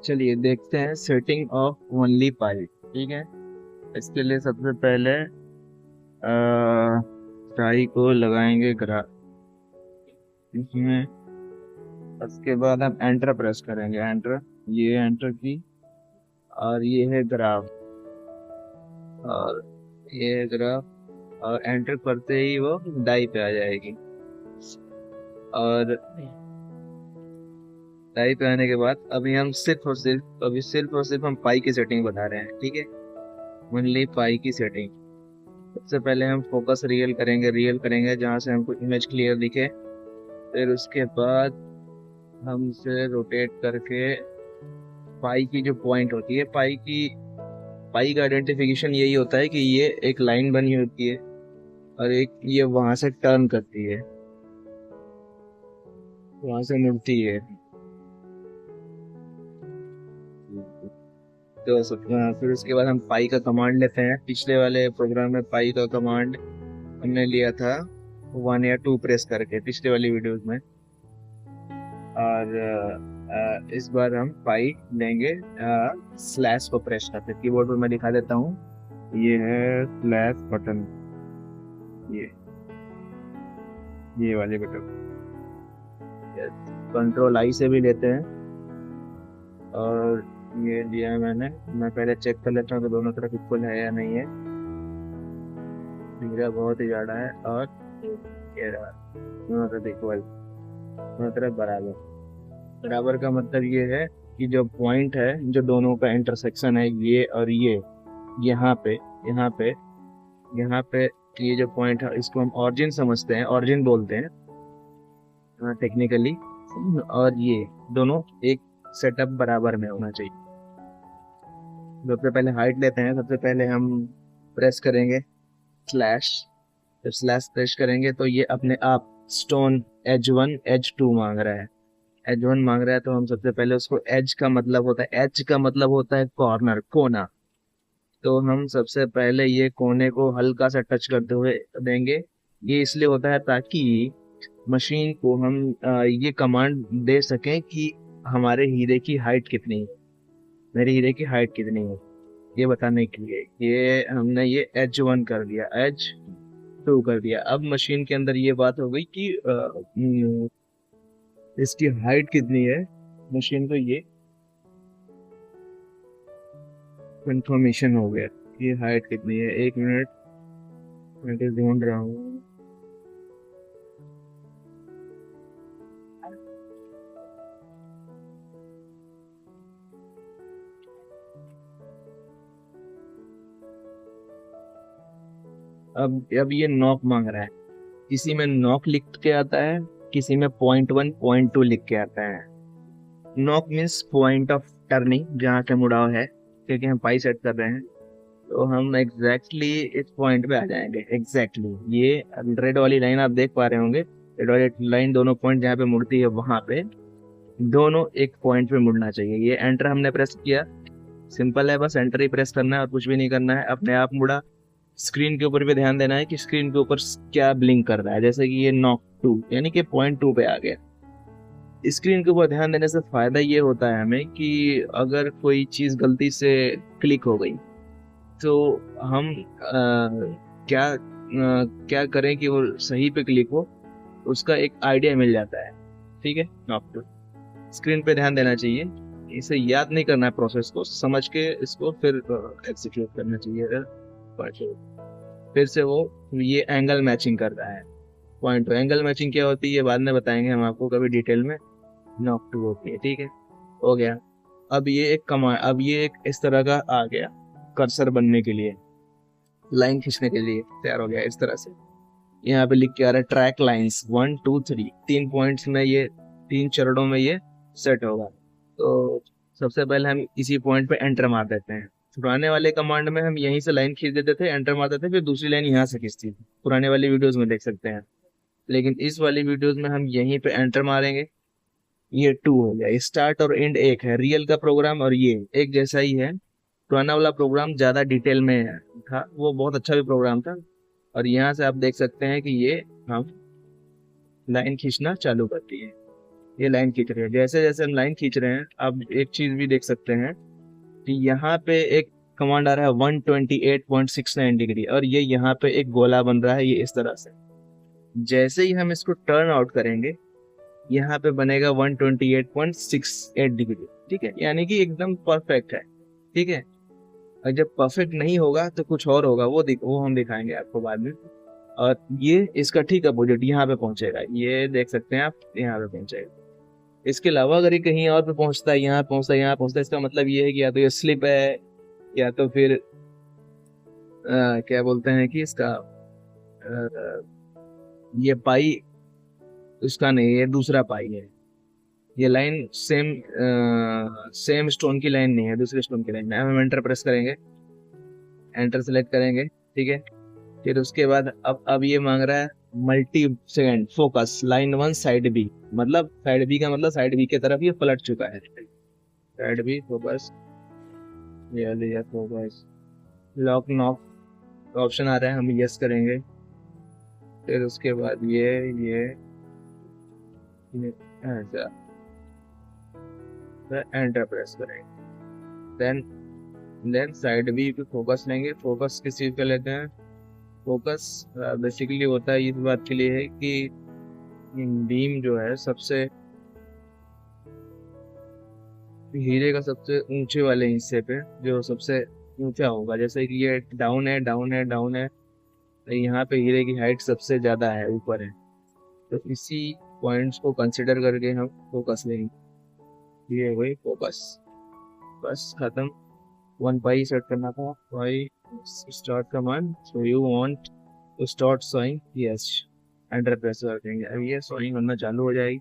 चलिए देखते हैं सेटिंग ऑफ ओनली पाई। ठीक है, इसके लिए सबसे पहले पाई को लगाएंगे ग्राफ इसमें। उसके बाद हम एंटर प्रेस करेंगे, एंटर, ये एंटर की, और ये है ग्राफ, और ये है ग्राफ, और एंटर करते ही वो डाई पे आ जाएगी। और डाई पे आने के बाद अभी हम सिर्फ और सिर्फ हम पाई की सेटिंग बता रहे हैं। ठीक है, ओनली पाई की सेटिंग। सबसे पहले हम फोकस रियल करेंगे जहाँ से हमको इमेज क्लियर दिखे। फिर उसके बाद हम इसे रोटेट करके पाई की जो पॉइंट होती है, पाई का आइडेंटिफिकेशन यही होता है कि ये एक लाइन बनी होती है और एक ये वहां से टर्न करती है, वहां से मुड़ती है। तो फिर उसके बाद हम पाई का कमांड लेते हैं। पिछले वाले प्रोग्राम में पाई का कमांड हमने लिया था 1 या 2 प्रेस करके, पिछले वाली वीडियोस में। और इस बार हम पाई लेंगे स्लैश को प्रेस करके। कीबोर्ड पर मैं दिखा देता हूँ, ये है स्लैश बटन, ये वाले बटन। कंट्रोल आई से भी लेते हैं, और ये लिया है मैंने। मैं पहले चेक कर लेता हूँ कि दोनों तरफ इक्वल है या नहीं है। मेरा बहुत ही ज्यादा है, और ये रहा, दोनों तरफ इक्वल, दोनों तरफ बराबर। बराबर का मतलब ये है कि जो पॉइंट है, जो दोनों का इंटरसेक्शन है, ये और ये, यहाँ पे यहाँ पे यहाँ पे ये जो पॉइंट है, इसको हम ऑरिजिन समझते हैं, ऑरिजिन बोलते हैं टेक्निकली। और ये दोनों एक सेटअप बराबर में होना चाहिए। सबसे पहले हाइट लेते हैं। सबसे पहले हम प्रेस करेंगे स्लैश। जब स्लैश प्रेस करेंगे तो ये अपने आप स्टोन H1 H2 मांग रहा है। H1 मांग रहा है तो हम सबसे पहले उसको, एज का मतलब होता है, एज का मतलब होता है कॉर्नर, कोना। तो हम सबसे पहले ये कोने को हल्का सा टच करते हुए देंगे। ये इसलिए होता है ताकि मशीन को हम ये कमांड दे सकें कि हमारे हीरे की हाइट कितनी है, मेरे हीरे की हाइट कितनी है, ये बताने के लिए ये हमने ये H1 कर दिया, H2 कर दिया। अब मशीन के अंदर ये बात हो गई कि इसकी हाइट कितनी है, मशीन को ये कंफर्मेशन हो गया। ये हाइट कितनी है, 1 मिनट मैं ढूंढ रहा हूँ। अब ये नॉक मांग रहा है। किसी में नॉक लिख के आता है, किसी में 0.1 0.2 लिख के आता है। Knock means point of turning, जहाँ से मुड़ाव है, क्योंकि हम पाई सेट कर रहे हैं। तो हम एग्जैक्टली इस पॉइंट पे आ जाएंगे। एग्जैक्टली ये रेड वाली लाइन आप देख पा रहे होंगे, रेड वाली लाइन दोनों पॉइंट जहाँ पे मुड़ती है वहां पे दोनों एक पॉइंट पे मुड़ना चाहिए। ये एंटर हमने प्रेस किया, सिंपल है, बस एंटर ही प्रेस करना है और कुछ भी नहीं करना है। अपने आप मुड़ा। स्क्रीन के ऊपर भी ध्यान देना है कि स्क्रीन के ऊपर क्या ब्लिंक कर रहा है, जैसे कि ये नॉक 2 यानी कि 0.2 पे आ गया। स्क्रीन के ऊपर ध्यान देने से फायदा ये होता है हमें कि अगर कोई चीज गलती से क्लिक हो गई तो हम क्या करें कि वो सही पे क्लिक हो, उसका एक आइडिया मिल जाता है। ठीक है, नॉक 2 स्क्रीन पे ध्यान देना चाहिए। इसे याद नहीं करना है, प्रोसेस को समझ के इसको फिर एग्जीक्यूट करना चाहिए। फिर से वो ये एंगल मैचिंग कर रहा है। पॉइंट एंगल मैचिंग क्या होती है बाद में बताएंगे हम आपको कभी डिटेल में। नॉक 2 होती है। ठीक है, हो गया। अब ये एक इस तरह का आ गया, कर्सर बनने के लिए, लाइन खींचने के लिए तैयार हो गया इस तरह से। यहाँ पे लिख के आ रहा है ट्रैक लाइंस 1 2 3, 3 पॉइंट्स में, ये 3 चरणों में ये सेट होगा। तो सबसे पहले हम इसी पॉइंट पे एंटर मार देते हैं। पुराने वाले कमांड में हम यहीं से लाइन खींच देते थे, एंटर मारते थे, फिर दूसरी लाइन यहाँ से खींचती थी, पुराने वाली वीडियोस में देख सकते हैं। लेकिन इस वाली वीडियोस में हम यहीं पे एंटर मारेंगे। ये 2 हो गया। स्टार्ट और एंड एक है, रियल का प्रोग्राम और ये एक जैसा ही है। पुराना वाला प्रोग्राम ज्यादा डिटेल में था, वो बहुत अच्छा भी प्रोग्राम था। और यहाँ से आप देख सकते हैं कि ये हम लाइन खींचना चालू करती है। ये लाइन खींच रही है। जैसे जैसे हम लाइन खींच रहे हैं, अब एक चीज भी देख सकते हैं कि यहाँ पे एक कमांड आ रहा है 128.69 डिग्री, और ये यहाँ पे एक गोला बन रहा है ये इस तरह से। जैसे ही हम इसको टर्न आउट करेंगे, यहाँ पे बनेगा 128.68 डिग्री। ठीक है, यानी कि एकदम परफेक्ट है। ठीक है, और जब परफेक्ट नहीं होगा तो कुछ और होगा, वो हम दिखाएंगे आपको बाद में। और ये इसका ठीक अपोजिट यहाँ पे पहुंचेगा, ये देख सकते हैं आप, यहाँ पे पहुंचेगा। इसके अलावा अगर ये कहीं और पे पहुंचता है, यहाँ पहुंचता है, यहाँ पहुंचता है, इसका मतलब ये है कि या तो ये स्लिप है, या तो फिर क्या बोलते हैं कि इसका ये पाई उसका नहीं, ये दूसरा पाई है। ये लाइन सेम स्टोन की लाइन नहीं है, दूसरे स्टोन की लाइन है। हम एंटर प्रेस करेंगे, एंटर सेलेक्ट करेंगे। ठीक है, फिर उसके बाद अब ये मांग रहा है multi second focus line 1 side B. मतलब साइड बी का मतलब साइड बी की तरफ ये पलट चुका है। साइड बी फोकस, ये लिया फोकस। लॉक नॉक ऑप्शन आ रहा है, हम यस करेंगे। फिर उसके बाद ये ऐसा एंटर प्रेस करेंगे। देन साइड बी पे फोकस लेंगे। फोकस किस चीज का लेते हैं? फोकस बेसिकली होता है इस बात के लिए है कि बीम जो है सबसे हीरे का सबसे ऊंचे वाले हिस्से पे जो सबसे ऊंचा होगा, जैसे कि ये डाउन है, डाउन है, डाउन है, तो यहाँ पे हीरे की हाइट सबसे ज्यादा है, ऊपर है। तो इसी पॉइंट्स को कंसिडर करके हम फोकस लेंगे। ये वही फोकस, बस खत्म। 1 पाई सेट करना था, pi start command. So you want to start sowing, yes, enter press कर देंगे। अब ये सोइंग होना चालू हो जाएगी।